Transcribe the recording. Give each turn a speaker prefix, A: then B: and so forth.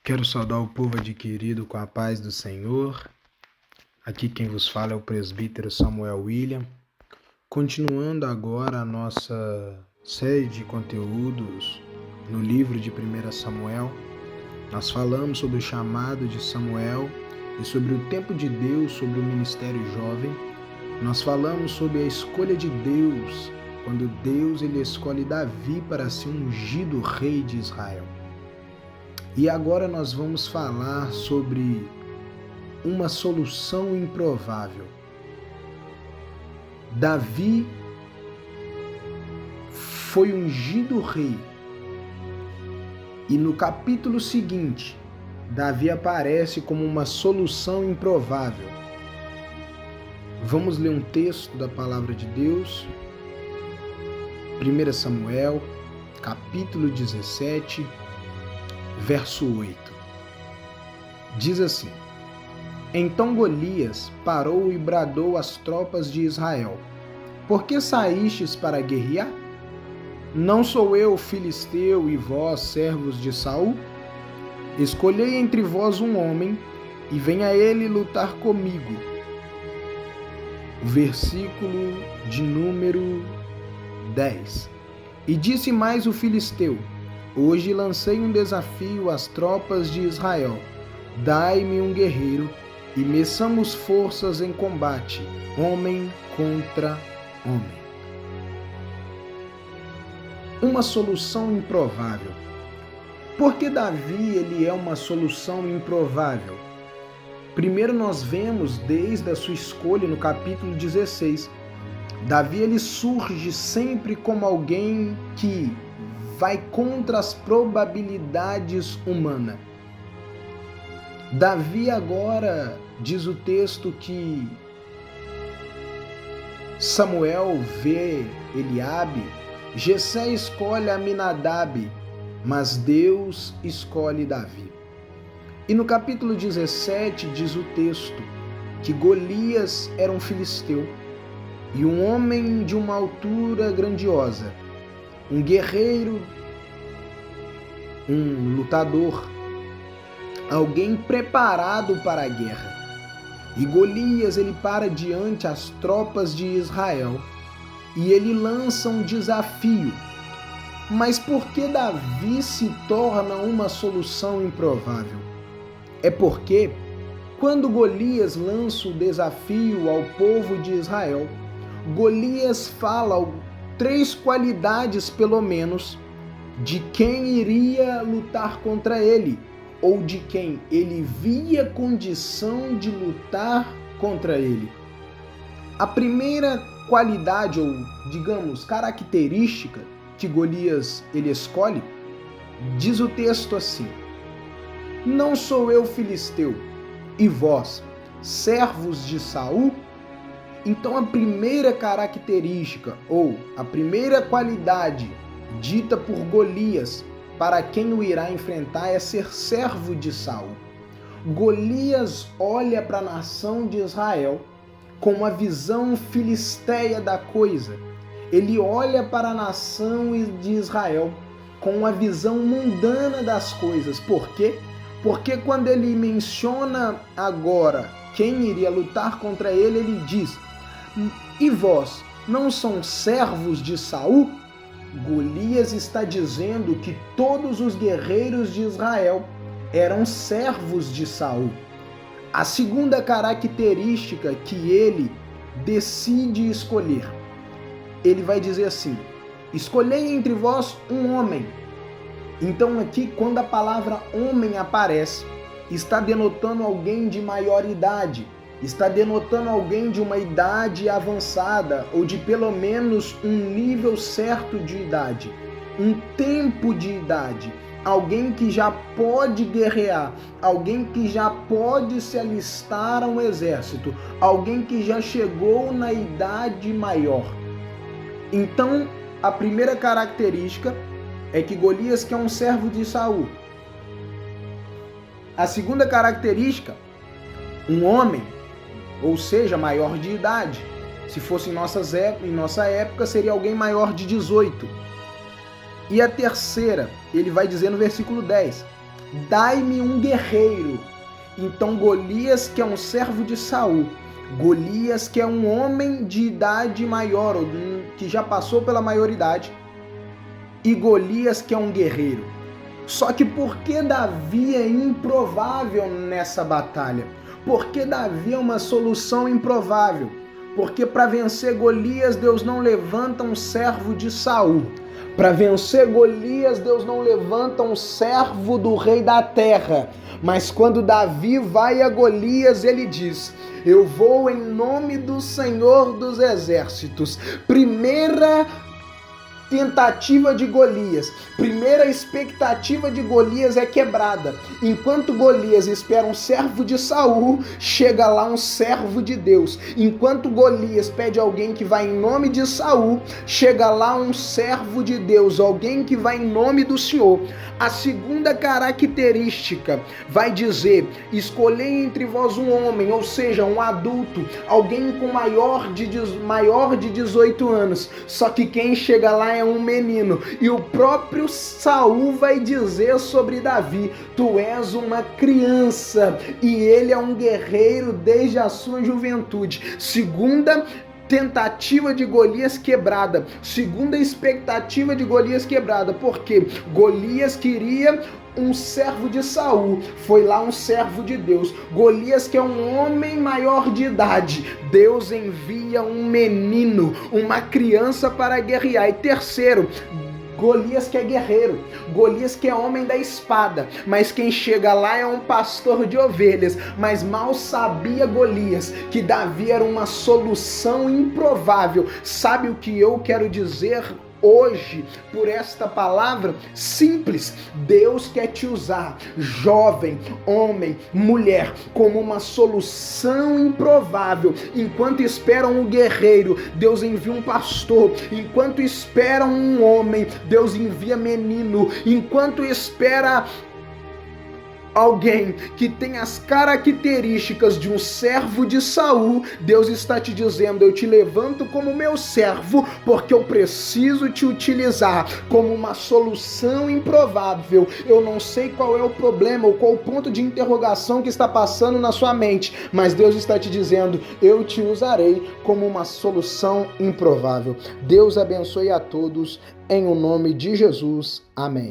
A: Quero saudar o povo adquirido com a paz do Senhor. Aqui quem vos fala é o presbítero Samuel William. Continuando agora a nossa série de conteúdos no livro de 1 Samuel, nós falamos sobre o chamado de Samuel e sobre o tempo de Deus, sobre o ministério jovem. Nós falamos sobre a escolha de Deus, quando Deus ele escolhe Davi para ser ungido rei de Israel. E agora nós vamos falar sobre uma solução improvável. Davi foi ungido rei. E no capítulo seguinte, Davi aparece como uma solução improvável. Vamos ler um texto da palavra de Deus. 1 Samuel, capítulo 17, verso 8. Diz assim: Então Golias parou e bradou às tropas de Israel: Por que saístes para guerrear? Não sou eu filisteu e vós servos de Saul? Escolhei entre vós um homem e venha ele lutar comigo. O versículo de número 10. E disse mais o filisteu: Hoje lancei um desafio às tropas de Israel. Dai-me um guerreiro e meçamos forças em combate, homem contra homem. Uma solução improvável. Por que Davi ele é uma solução improvável? Primeiro nós vemos desde a sua escolha no capítulo 16. Davi ele surge sempre como alguém que vai contra as probabilidades humanas. Davi agora, diz o texto que Samuel vê Eliabe, Jessé escolhe Aminadab, mas Deus escolhe Davi. E no capítulo 17 diz o texto que Golias era um filisteu e um homem de uma altura grandiosa, um guerreiro, um lutador, alguém preparado para a guerra. E Golias ele para diante as tropas de Israel e ele lança um desafio. Mas por que Davi se torna uma solução improvável? É porque quando Golias lança o desafio ao povo de Israel, Golias fala 3 qualidades, pelo menos, de quem iria lutar contra ele, ou de quem ele via condição de lutar contra ele. A primeira qualidade, ou digamos, característica que Golias ele escolhe, diz o texto assim: Não sou eu filisteu, e vós, servos de Saul? Então a primeira característica ou a primeira qualidade dita por Golias para quem o irá enfrentar é ser servo de Saul. Golias olha para a nação de Israel com uma visão filisteia da coisa. Ele olha para a nação de Israel com uma visão mundana das coisas. Por quê? Porque quando ele menciona agora quem iria lutar contra ele, ele diz: E vós não são servos de Saul? Golias está dizendo que todos os guerreiros de Israel eram servos de Saul. A segunda característica que ele decide escolher, ele vai dizer assim: Escolhei entre vós um homem. Então aqui, quando a palavra homem aparece, está denotando alguém de maior idade, está denotando alguém de uma idade avançada ou de pelo menos um nível certo de idade, um tempo de idade, alguém que já pode guerrear, alguém que já pode se alistar a um exército, alguém que já chegou na idade maior. Então, a primeira característica é que Golias que é um servo de Saul. A segunda característica, um homem, ou seja, maior de idade. Se fosse em nossa época, seria alguém maior de 18. E a terceira, ele vai dizer no versículo 10, dai-me um guerreiro. Então Golias, que é um servo de Saul, Golias, que é um homem de idade maior, que já passou pela maioridade, e Golias, que é um guerreiro. Só que por que Davi é improvável nessa batalha? Por que Davi é uma solução improvável? Porque para vencer Golias, Deus não levanta um servo de Saul. Para vencer Golias, Deus não levanta um servo do rei da terra. Mas quando Davi vai a Golias, ele diz: eu vou em nome do Senhor dos Exércitos. Primeira tentativa de Golias, primeira expectativa de Golias é quebrada. Enquanto Golias espera um servo de Saul, chega lá um servo de Deus. Enquanto Golias pede alguém que vai em nome de Saul, chega lá um servo de Deus, alguém que vai em nome do Senhor. A segunda característica vai dizer: escolhei entre vós um homem, ou seja, um adulto, alguém com maior de 18 anos. Só que quem chega lá é um menino. E o próprio Saul vai dizer sobre Davi: tu és uma criança. E ele é um guerreiro desde a sua juventude. Segunda tentativa de Golias quebrada, segunda expectativa de Golias quebrada, porque Golias queria um servo de Saul, foi lá um servo de Deus. Golias, que é um homem maior de idade, Deus envia um menino, uma criança para guerrear. E terceiro, Golias, que é guerreiro, Golias, que é homem da espada, mas quem chega lá é um pastor de ovelhas. Mas mal sabia Golias que Davi era uma solução improvável. Sabe o que eu quero dizer hoje por esta palavra? Simples: Deus quer te usar, jovem, homem, mulher, como uma solução improvável. Enquanto esperam um guerreiro, Deus envia um pastor. Enquanto esperam um homem, Deus envia menino. Enquanto espera alguém que tem as características de um servo de Saul, Deus está te dizendo: eu te levanto como meu servo, porque eu preciso te utilizar como uma solução improvável. Eu não sei qual é o problema ou qual o ponto de interrogação que está passando na sua mente, mas Deus está te dizendo: eu te usarei como uma solução improvável. Deus abençoe a todos, em o nome de Jesus. Amém.